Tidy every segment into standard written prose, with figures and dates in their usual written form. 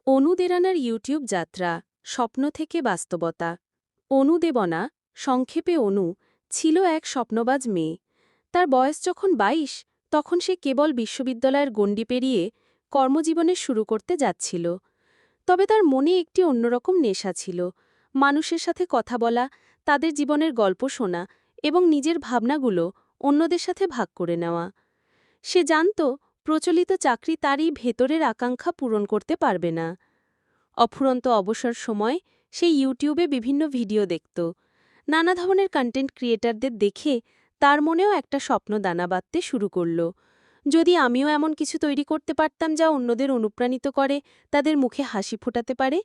অনু দেরানার YouTube যাত্রা স্বপ্ন থেকে বাস্তবতা। অনু দেবনা, সংক্ষেপে অনু, ছিল এক স্বপ্নবাজ মেয়ে। তার বয়স যখন ২২, তখন সে কেবল বিশ্ববিদ্যালয়ের গণ্ডি পেরিয়ে কর্মজীবনে শুরু করতে যাচ্ছিল। তবে তার মনে একটি অন্যরকম নেশা ছিল, মানুষের সাথে কথা বলা, তাদের জীবনের গল্প শোনা এবং নিজের ভাবনাগুলো অন্যদের সাথে ভাগ করে নেওয়া। সে জানত প্রচলিত চাকরি তারই ভেতরের আকাঙ্ক্ষা পূরণ করতে পারবে না। অফুরন্ত অবসর সময় সে ইউটিউবে বিভিন্ন ভিডিও দেখত। নানা ধরনের কন্টেন্ট ক্রিয়েটরদের দেখে তার মনেও একটা স্বপ্ন দানা বাঁধতে শুরু করল। যদি আমিও এমন কিছু তৈরি করতে পারতাম যা অন্যদের অনুপ্রাণিত করে, তাদের মুখে হাসি ফোটাতে পারে।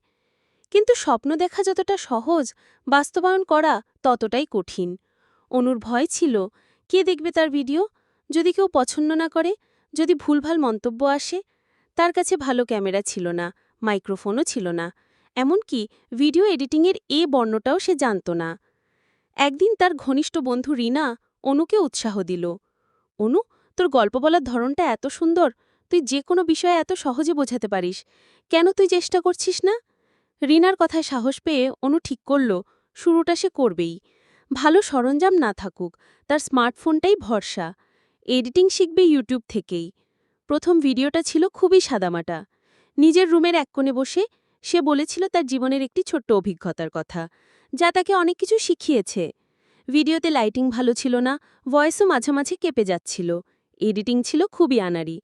কিন্তু স্বপ্ন দেখা যতটা সহজ, বাস্তবায়ন করা ততটাই কঠিন। অনুর ভয় ছিল, কে দেখবে তার ভিডিও? যদি কেউ পছন্দ না করে, যদি ভুলভাল মন্তব্য আসে। তার কাছে ভালো ক্যামেরা ছিল না, মাইক্রোফোনও ছিল না, এমনকি ভিডিও এডিটিংয়ের বর্ণটাও সে জানত না। একদিন তার ঘনিষ্ঠ বন্ধু রিনা অনুকে উৎসাহ দিল। অনু, তোর গল্প বলার ধরনটা এত সুন্দর, তুই যে কোনো বিষয়ে এত সহজে বোঝাতে পারিস, কেন তুই চেষ্টা করছিস না? রিনার কথায় সাহস পেয়ে অনু ঠিক করল, শুরুটা সে করবেই। ভালো সরঞ্জাম না থাকুক, তার স্মার্টফোনটাই ভরসা। এডিটিং শিখবে ইউটিউব থেকেই। প্রথম ভিডিওটা ছিল খুবই সাদামাটা। নিজের রুমের এক কোণে বসে সে বলেছিল তার জীবনের একটি ছোট্ট অভিজ্ঞতার কথা, যা তাকে অনেক কিছু শিখিয়েছে। ভিডিওতে লাইটিং ভালো ছিল না, ভয়েসও মাঝে মাঝে কেঁপে যাচ্ছিল, এডিটিং ছিল খুবই আনাড়ি।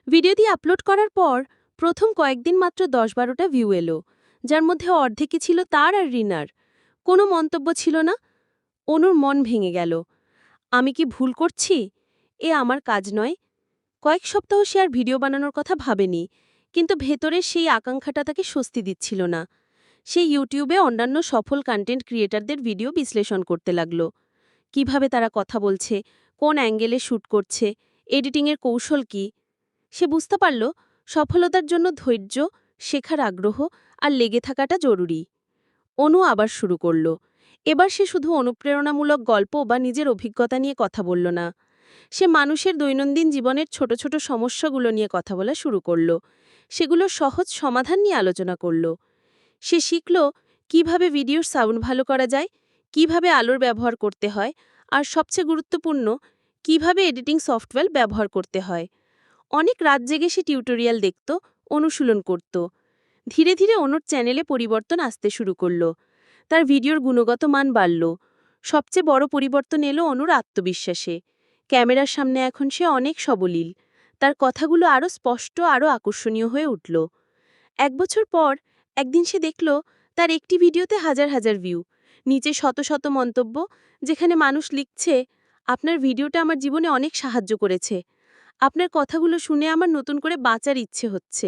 ভিডিওটি আপলোড করার পর প্রথম কয়েকদিন মাত্র ১০-১২টা ভিউ এলো, যার মধ্যে অর্ধেকই ছিল তার আর রিনার। কোনো মন্তব্য ছিল না। অনুর মন ভেঙে গেল। আমি কি ভুল করছি? এ আমার কাজ নয়। কয়েক সপ্তাহ সে আর ভিডিও বানানোর কথা ভাবেনি, কিন্তু ভেতরের সেই আকাঙ্ক্ষাটা তাকে স্বস্তি দিচ্ছিল না। সে ইউটিউবে অন্যান্য সফল কন্টেন্ট ক্রিয়েটরদের ভিডিও বিশ্লেষণ করতে লাগল। কিভাবে তারা কথা বলছে, কোন অ্যাঙ্গেলে শ্যুট করছে, এডিটিংয়ের কৌশল কী। সে বুঝতে পারল সফলতার জন্য ধৈর্য, শেখার আগ্রহ আর লেগে থাকাটা জরুরি। অনু আবার শুরু করল। এবার সে শুধু অনুপ্রেরণামূলক গল্প বা নিজের অভিজ্ঞতা নিয়ে কথা বলল না। সে মানুষের দৈনন্দিন জীবনের ছোট ছোট সমস্যাগুলো নিয়ে কথা বলা শুরু করল। সেগুলোর সহজ সমাধান নিয়ে আলোচনা করল। সে শিখল কিভাবে ভিডিওর সাউন্ড ভালো করা যায়, কিভাবে আলোর ব্যবহার করতে হয়, আর সবচেয়ে গুরুত্বপূর্ণ, কিভাবে এডিটিং সফটওয়্যার ব্যবহার করতে হয়। অনেক রাত জেগে সে টিউটোরিয়াল দেখত, অনুশীলন করত। ধীরে ধীরে অনুর চ্যানেলে পরিবর্তন আসতে শুরু করল। তার ভিডিওর গুণগত মান বাড়ল। সবচেয়ে বড় পরিবর্তন এলো অনুর আত্মবিশ্বাসে। ক্যামেরার সামনে এখন সে অনেক সবলীল। তার কথাগুলো আরও স্পষ্ট, আরও আকর্ষণীয় হয়ে উঠল। ১ বছর পর একদিন সে দেখল তার একটি ভিডিওতে হাজার হাজার ভিউ, নিচে শত শত মন্তব্য, যেখানে মানুষ লিখছে, আপনার ভিডিওটা আমার জীবনে অনেক সাহায্য করেছে, আপনার কথাগুলো শুনে আমার নতুন করে বাঁচার ইচ্ছে হচ্ছে,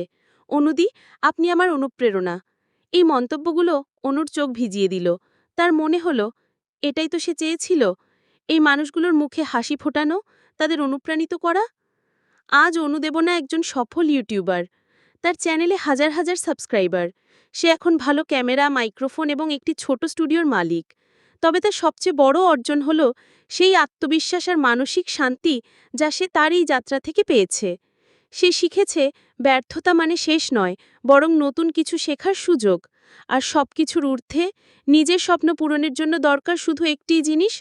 অনুদি, আপনি আমার অনুপ্রেরণা। এই মন্তব্যগুলো অনুর চোখ ভিজিয়ে দিল। তার মনে হলো, এটাই তো সে চেয়েছিল, এই মানুষগুলোর মুখে হাসি ফোটানো, তাদের অনুপ্রাণিত করা। আজ অনু দেবনা একজন সফল ইউটিউবার। তার চ্যানেলে হাজার হাজার সাবস্ক্রাইবার। সে এখন ভালো ক্যামেরা, মাইক্রোফোন এবং একটি ছোট স্টুডিওর মালিক। তবে তার সবচেয়ে বড় অর্জন হল সেই আত্মবিশ্বাস আর মানসিক শান্তি যা সে তার এই যাত্রা থেকে পেয়েছে। সে শিখেছে ব্যর্থতা মানে শেষ নয়, বরং নতুন কিছু শেখার সুযোগ। আর সবকিছুর ঊর্ধ্বে নিজের স্বপ্ন পূরণের জন্য দরকার শুধু একটিই জিনিস,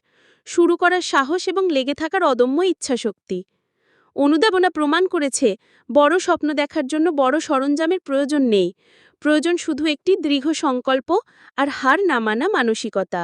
শুরু করার সাহস এবং লেগে থাকার অদম্য ইচ্ছাশক্তি। অনুদেবনা প্রমাণ করেছে বড় স্বপ্ন দেখার জন্য বড় সরঞ্জামের প্রয়োজন নেই, প্রয়োজন শুধু একটি দৃঢ় সংকল্প আর হার না মানা মানসিকতা।